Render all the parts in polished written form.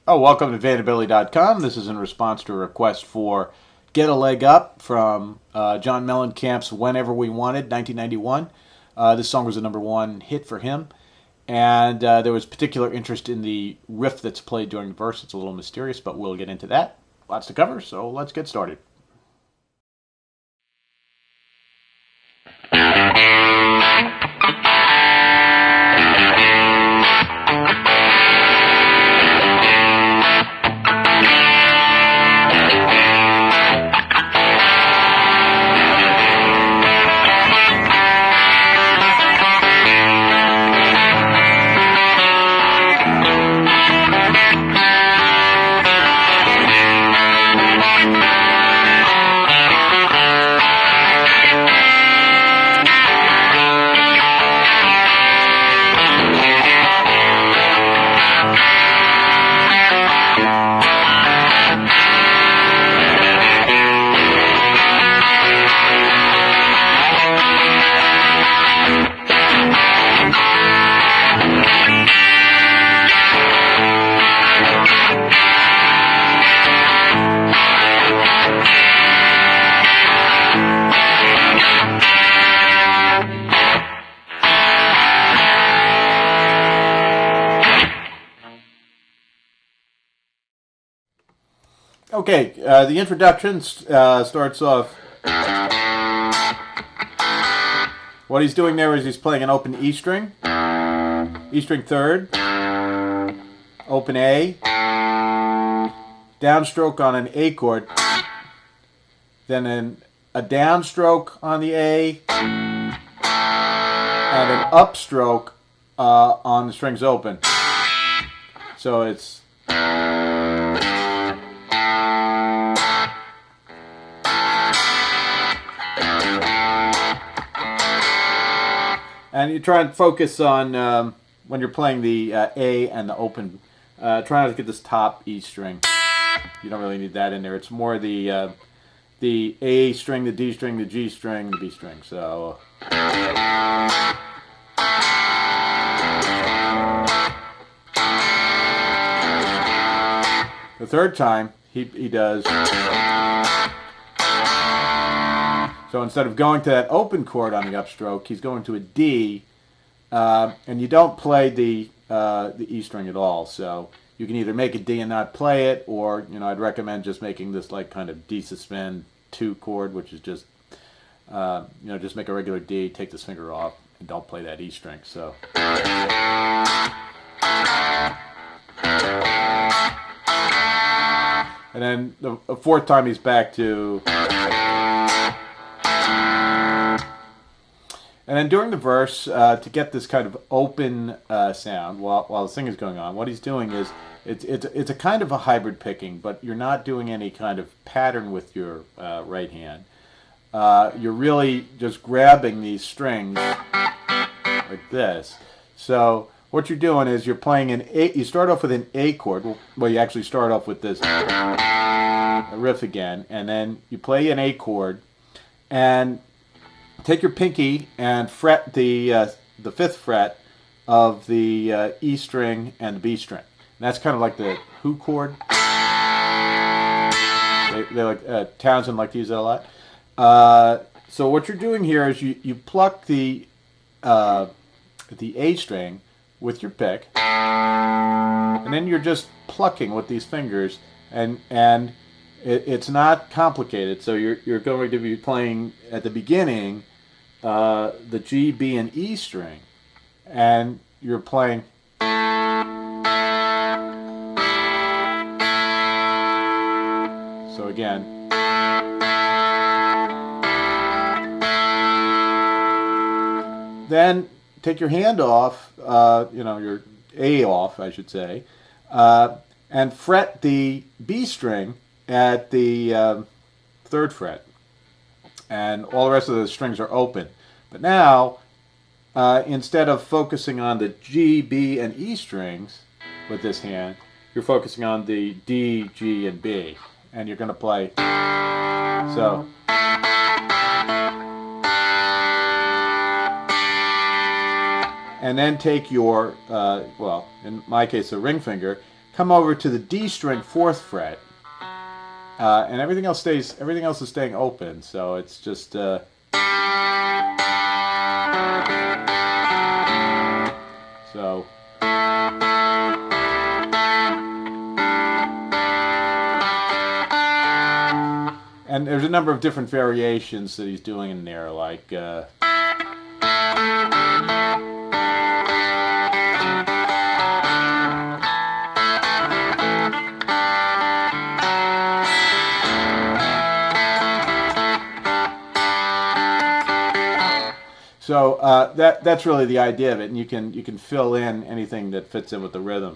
Oh, welcome to Vandabilly.com. This is in response to a request for Get a Leg Up from John Mellencamp's Whenever We Wanted, 1991. This song was a number one hit for him, and there was particular interest in the riff that's played during the verse. It's a little mysterious, but we'll get into that. Lots to cover, so let's get started. Okay, the introduction starts off. What he's doing there is he's playing an open E string third, open A, downstroke on an A chord, then a downstroke on the A, and an upstroke on the strings open. So it's. And you try and focus on, when you're playing the A and the open, try not to get this top E string. You don't really need that in there. It's more the A string, the D string, the G string, the B string. So. The third time, he does. So instead of going to that open chord on the upstroke, he's going to a D, and you don't play the E string at all. So you can either make a D and not play it, or I'd recommend just making this like kind of D suspend 2 chord, which is just just make a regular D, take this finger off, and don't play that E string. So. And then the fourth time he's back to. And then during the verse, to get this kind of open sound while the singing is going on, what he's doing is it's a kind of a hybrid picking, but you're not doing any kind of pattern with your right hand. You're really just grabbing these strings like this. So what you're doing is you're playing an A. You start off with an A chord. Well, you actually start off with this riff again, and then you play an A chord, and take your pinky and fret the 5th fret of the E string and the B string. And that's kind of like the who chord. They like Townsend like to use that a lot. So what you're doing here is you pluck the A string with your pick, and then you're just plucking with these fingers, and it's not complicated. So you're going to be playing at the beginning the G, B, and E string, and you're playing. So again. Then take your hand off, your A off, I should say, and fret the B string at the 3rd fret. And all the rest of the strings are open. But now, instead of focusing on the G, B, and E strings with this hand, you're focusing on the D, G, and B. And you're going to play. So. And then take your, well, in my case, a ring finger, come over to the D string 4th fret, and everything else is staying open. So it's just so. And there's a number of different variations that he's doing in there, like so that's really the idea of it, and you can fill in anything that fits in with the rhythm.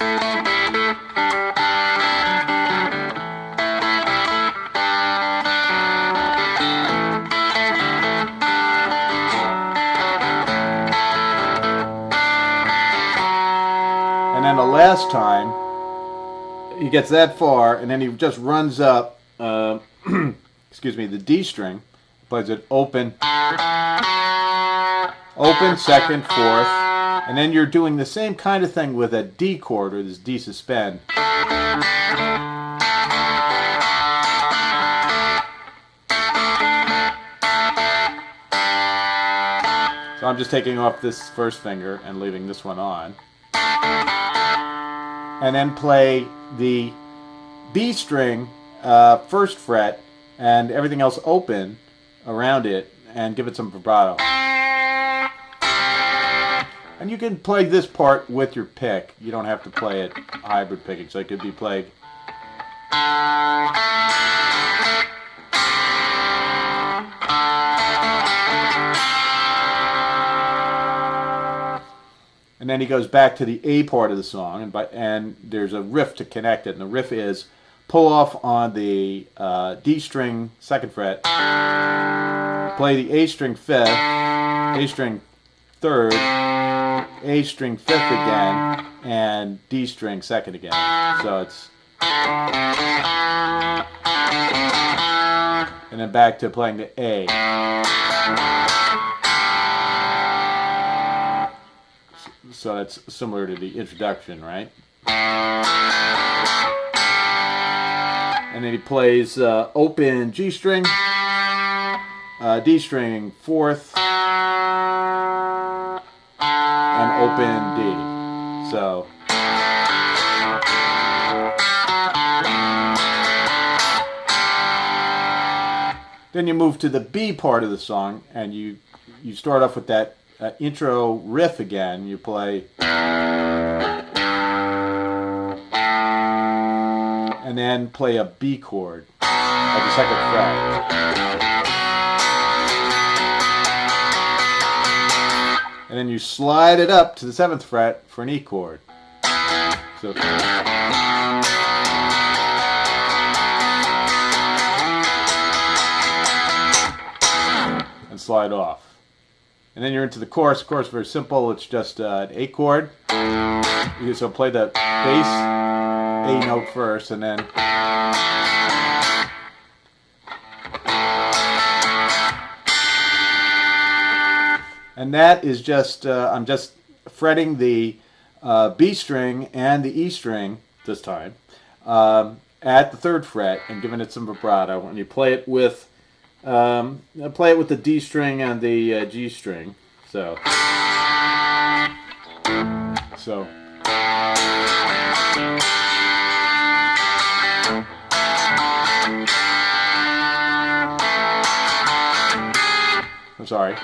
And then the last time, he gets that far, and then he just runs up, excuse me, the D string, plays it open, open, 2nd, 4th, and then you're doing the same kind of thing with a D chord, or this D suspend. So I'm just taking off this first finger and leaving this one on. And then play the B string 1st fret and everything else open around it, and give it some vibrato. And you can play this part with your pick. You don't have to play it hybrid picking, so it could be played. And then he goes back to the A part of the song, and there's a riff to connect it. And the riff is pull off on the D string 2nd fret, play the A string 5th, A string 3rd, A string 5th again, and D string 2nd again. So it's, and then back to playing the A. So that's similar to the introduction, right? And then he plays open G string, D string 4th, and open D. So. Then you move to the B part of the song, and you start off with that intro riff again. You play, and then play a B chord at the 2nd fret. And then you slide it up to the 7th fret for an E chord. So, and slide off. And then you're into the chorus. The chorus is very simple. It's just an A chord. So play the bass A note first, and then that is just I'm just fretting the B string and the E string this time at the 3rd fret and giving it some vibrato. When you play it with the D string and the G string. So. I'm sorry.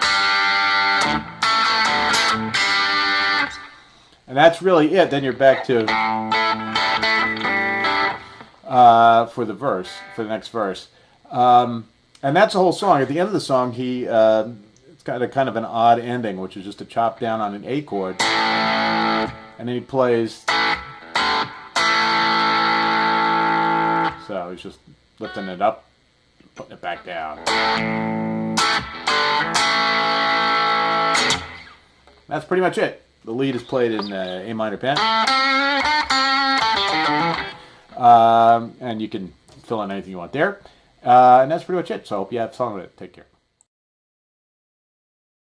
And that's really it. Then you're back to for the verse, for the next verse. And that's the whole song. At the end of the song, it's got a kind of an odd ending, which is just a chop down on an A chord, and then he plays. So he's just lifting it up, putting it back down. That's pretty much it. The lead is played in A minor pen, and you can fill in anything you want there. And that's pretty much it. So I hope you have fun with it. Take care.